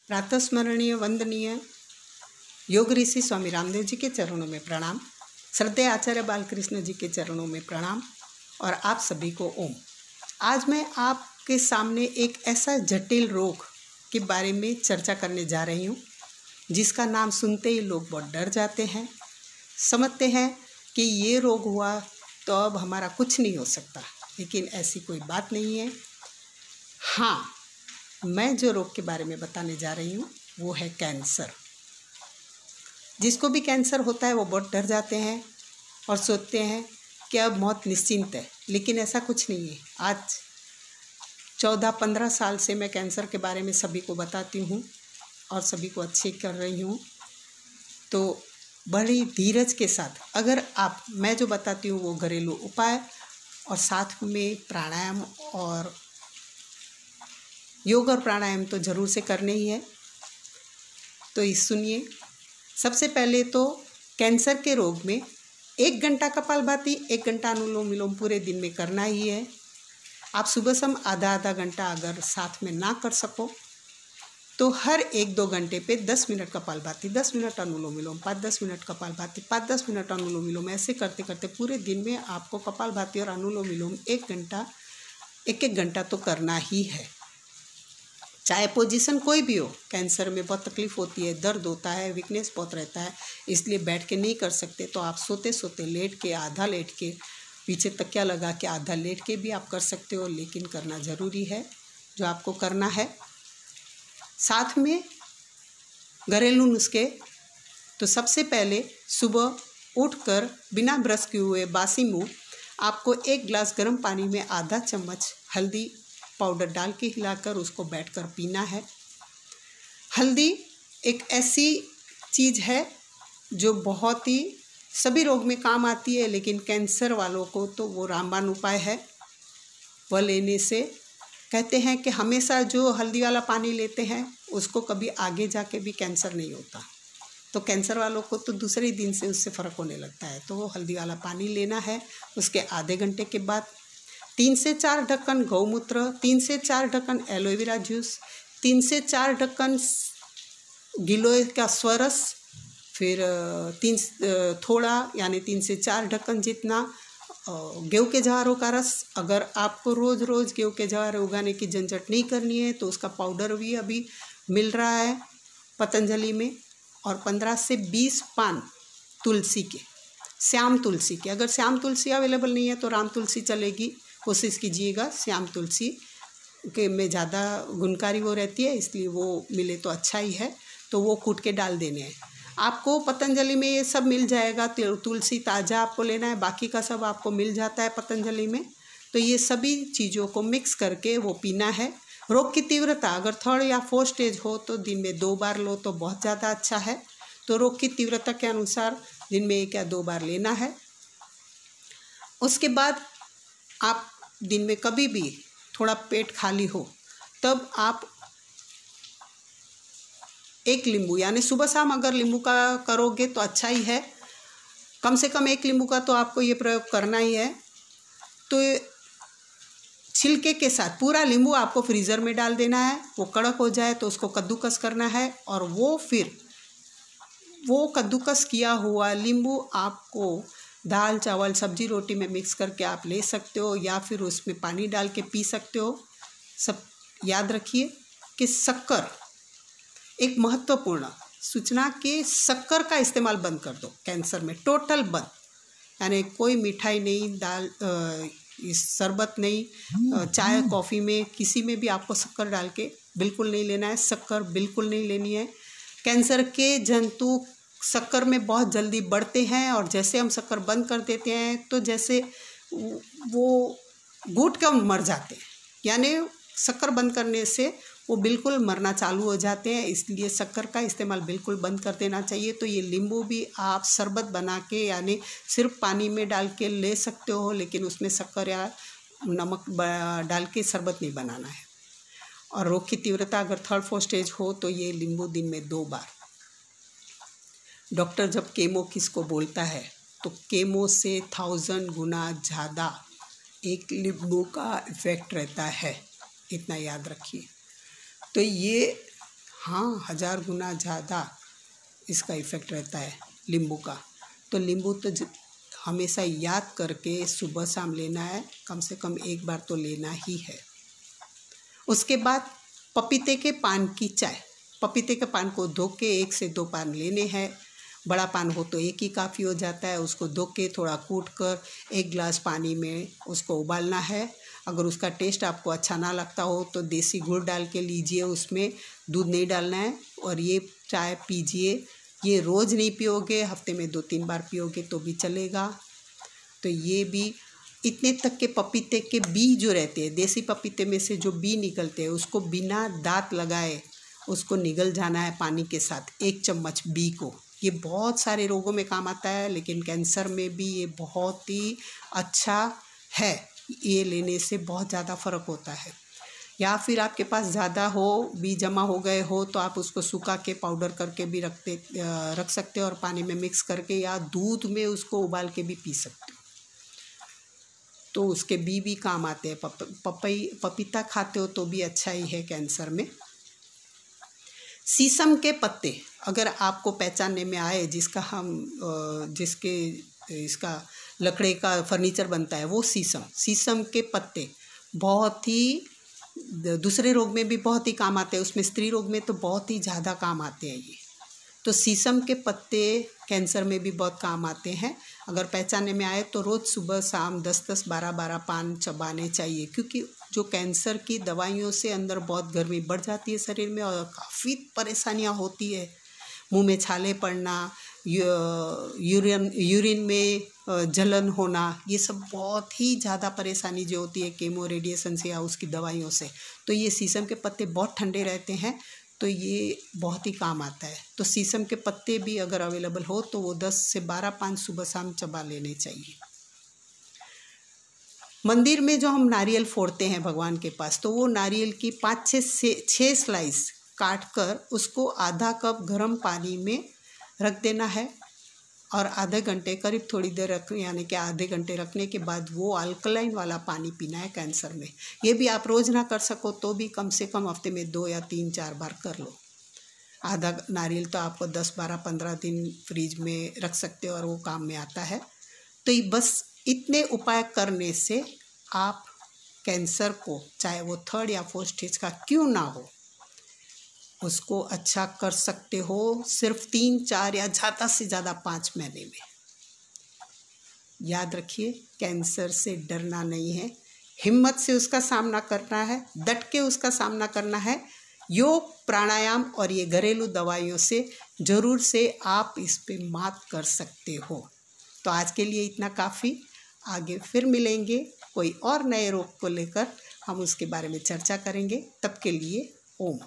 प्रातः स्मरणीय वंदनीय योग ऋषि स्वामी रामदेव जी के चरणों में प्रणाम, श्रद्धेय आचार्य बालकृष्ण जी के चरणों में प्रणाम और आप सभी को ओम। आज मैं आपके सामने एक ऐसा जटिल रोग के बारे में चर्चा करने जा रही हूँ जिसका नाम सुनते ही लोग बहुत डर जाते हैं, समझते हैं कि ये रोग हुआ तो अब हमारा कुछ नहीं हो सकता, लेकिन ऐसी कोई बात नहीं है। हाँ, मैं जो रोग के बारे में बताने जा रही हूँ वो है कैंसर। जिसको भी कैंसर होता है वो बहुत डर जाते हैं और सोचते हैं कि अब मौत निश्चिंत है, लेकिन ऐसा कुछ नहीं है। आज 14-15 साल से मैं कैंसर के बारे में सभी को बताती हूँ और सभी को अच्छे कर रही हूँ। तो बड़ी धीरज के साथ अगर आप मैं जो बताती हूँ वो घरेलू उपाय और साथ में प्राणायाम और योग और प्राणायाम तो ज़रूर से करने ही है। तो इस सुनिए, सबसे पहले तो कैंसर के रोग में 1 घंटा कपालभाति, 1 घंटा अनुलोम विलोम पूरे दिन में करना ही है। आप सुबह शाम आधा घंटा अगर साथ में ना कर सको तो हर 1-2 घंटे पे 10 मिनट कपालभाति, 10 मिनट अनुलोम विलोम, 5-10 मिनट कपालभाति, 5-10 मिनट अनुलोम विलोम, ऐसे करते करते पूरे दिन में आपको कपालभाति और अनुलोम विलोम 1 घंटा तो करना ही है। चाहे पोजीशन कोई भी हो, कैंसर में बहुत तकलीफ होती है, दर्द होता है, वीकनेस बहुत रहता है, इसलिए बैठ के नहीं कर सकते तो आप सोते सोते लेट के, आधा लेट के, पीछे तकिया लगा के आधा लेट के भी आप कर सकते हो, लेकिन करना ज़रूरी है जो आपको करना है। साथ में घरेलू नुस्खे, तो सबसे पहले सुबह उठकर बिना ब्रश किए हुए बासी मुँह आपको 1 गिलास गर्म पानी में आधा चम्मच हल्दी पाउडर डाल के हिलाकर उसको बैठकर पीना है। हल्दी एक ऐसी चीज़ है जो बहुत ही सभी रोग में काम आती है, लेकिन कैंसर वालों को तो वो रामबाण उपाय है। वह लेने से कहते हैं कि हमेशा जो हल्दी वाला पानी लेते हैं उसको कभी आगे जाके भी कैंसर नहीं होता। तो कैंसर वालों को तो दूसरे दिन से उससे फ़र्क होने लगता है। तो वो हल्दी वाला पानी लेना है। उसके आधे घंटे के बाद 3 से 4 ढक्कन गौमूत्र, 3 से 4 ढक्कन एलोवेरा जूस, 3 से 4 ढक्कन गिलोय का स्वरस, फिर थोड़ा यानी 3 से 4 ढक्कन जितना गेहूं के जवारों का रस। अगर आपको रोज़ रोज़ गेहूं के जवार उगाने की झंझट नहीं करनी है तो उसका पाउडर भी अभी मिल रहा है पतंजलि में। और 15 से 20 पान तुलसी के, श्याम तुलसी के। अगर श्याम तुलसी अवेलेबल नहीं है तो राम तुलसी चलेगी, कोशिश कीजिएगा। श्याम तुलसी के में ज़्यादा गुणकारी वो रहती है, इसलिए वो मिले तो अच्छा ही है। तो वो कूट के डाल देने हैं। आपको पतंजलि में ये सब मिल जाएगा। तुलसी ताज़ा आपको लेना है, बाकी का सब आपको मिल जाता है पतंजलि में। तो ये सभी चीज़ों को मिक्स करके वो पीना है। रोग की तीव्रता अगर 3rd या 4th स्टेज हो तो दिन में 2 बार लो तो बहुत ज़्यादा अच्छा है। तो रोग की तीव्रता के अनुसार दिन में 1 या 2 बार लेना है। उसके बाद आप दिन में कभी भी थोड़ा पेट खाली हो तब आप 1 नींबू, यानी सुबह शाम अगर नींबू का करोगे तो अच्छा ही है। कम से कम 1 नींबू का तो आपको ये प्रयोग करना ही है। तो छिलके के साथ पूरा नींबू आपको फ्रीज़र में डाल देना है। वो कड़क हो जाए तो उसको कद्दूकस करना है और वो कद्दूकस किया हुआ नींबू आपको दाल चावल सब्जी रोटी में मिक्स करके आप ले सकते हो या फिर उसमें पानी डाल के पी सकते हो। सब याद रखिए कि शक्कर, एक महत्वपूर्ण सूचना कि शक्कर का इस्तेमाल बंद कर दो कैंसर में, टोटल बंद। यानी कोई मिठाई नहीं, दाल इस शरबत नहीं, चाय कॉफ़ी में किसी में भी आपको शक्कर डाल के बिल्कुल नहीं लेना है। शक्कर बिल्कुल नहीं लेनी है। कैंसर के जंतु शक्कर में बहुत जल्दी बढ़ते हैं और जैसे हम शक्कर बंद कर देते हैं तो जैसे वो घुट कर मर जाते हैं। यानी शक्कर बंद करने से वो बिल्कुल मरना चालू हो जाते हैं, इसलिए शक्कर का इस्तेमाल बिल्कुल बंद कर देना चाहिए। तो ये नींबू भी आप शरबत बना के यानी सिर्फ पानी में डाल के ले सकते हो, लेकिन उसमें शक्कर या नमक डाल के शरबत नहीं बनाना है। और रोग की तीव्रता अगर 3rd 4th स्टेज हो तो ये नींबू दिन में 2 बार। डॉक्टर जब केमो किसको बोलता है तो केमो से 1000 गुना ज़्यादा 1 नींबू का इफ़ेक्ट रहता है, इतना याद रखिए। तो ये हाँ, 1000 गुना ज़्यादा इसका इफ़ेक्ट रहता है नींबू का। तो नींबू तो हमेशा याद करके सुबह शाम लेना है, कम से कम एक बार तो लेना ही है। उसके बाद पपीते के पान की चाय। पपीते के पान को धो के 1 से 2 पान लेने हैं। बड़ा पान हो तो एक ही काफ़ी हो जाता है। उसको धो के थोड़ा कूट कर 1 गिलास पानी में उसको उबालना है। अगर उसका टेस्ट आपको अच्छा ना लगता हो तो देसी गुड़ डाल के लीजिए, उसमें दूध नहीं डालना है और ये चाय पीजिए। ये रोज़ नहीं पियोगे, हफ्ते में 2-3 बार पियोगे तो भी चलेगा। तो ये भी इतने तक के पपीते के बीज जो रहते हैं, देसी पपीते में से जो बीज निकलते हैं उसको बिना दांत लगाए उसको निगल जाना है पानी के साथ, 1 चम्मच बी को। ये बहुत सारे रोगों में काम आता है, लेकिन कैंसर में भी ये बहुत ही अच्छा है। ये लेने से बहुत ज़्यादा फ़र्क होता है। या फिर आपके पास ज़्यादा हो, बी जमा हो गए हो तो आप उसको सुखा के पाउडर करके भी रख सकते हो और पानी में मिक्स करके, या दूध में उसको उबाल के भी पी सकते हो। तो उसके भी काम आते हैं। पपीता खाते हो तो भी अच्छा ही है कैंसर में। शीशम के पत्ते अगर आपको पहचानने में आए, जिसके इसका लकड़ी का फर्नीचर बनता है वो शीशम के पत्ते बहुत ही दूसरे रोग में भी बहुत ही काम आते हैं। उसमें स्त्री रोग में तो बहुत ही ज़्यादा काम आते हैं ये। तो शीशम के पत्ते कैंसर में भी बहुत काम आते हैं। अगर पहचानने में आए तो रोज़ सुबह शाम 10-10, 12-12 पान चबाने चाहिए, क्योंकि जो कैंसर की दवाइयों से अंदर बहुत गर्मी बढ़ जाती है शरीर में और काफ़ी परेशानियां होती है। मुंह में छाले पड़ना, यूरिन में जलन होना, ये सब बहुत ही ज़्यादा परेशानी जो होती है केमो रेडिएशन से या उसकी दवाइयों से। तो ये शीशम के पत्ते बहुत ठंडे रहते हैं, तो ये बहुत ही काम आता है। तो शीशम के पत्ते भी अगर अवेलेबल हो तो वो 10 से 12 पान सुबह शाम चबा लेने चाहिए। मंदिर में जो हम नारियल फोड़ते हैं भगवान के पास, तो वो नारियल की 5 से 6 स्लाइस काट कर उसको आधा कप गर्म पानी में रख देना है और आधे घंटे, करीब थोड़ी देर यानी कि आधे घंटे रखने के बाद वो अल्कलाइन वाला पानी पीना है कैंसर में। ये भी आप रोज़ ना कर सको तो भी कम से कम हफ्ते में 2 या 3-4 बार कर लो। आधा नारियल तो आपको 10, 12, 15 दिन फ्रिज में रख सकते हो और वो काम में आता है। तो ये बस इतने उपाय करने से आप कैंसर को, चाहे वो 3rd या 4th स्टेज का क्यों ना हो, उसको अच्छा कर सकते हो सिर्फ 3-4 या ज़्यादा से ज़्यादा 5 महीने में। याद रखिए, कैंसर से डरना नहीं है, हिम्मत से उसका सामना करना है, डट के उसका सामना करना है। योग, प्राणायाम और ये घरेलू दवाइयों से ज़रूर से आप इस पे मात कर सकते हो। तो आज के लिए इतना काफ़ी। आगे फिर मिलेंगे कोई और नए रोग को लेकर, हम उसके बारे में चर्चा करेंगे। तब के लिए ओम।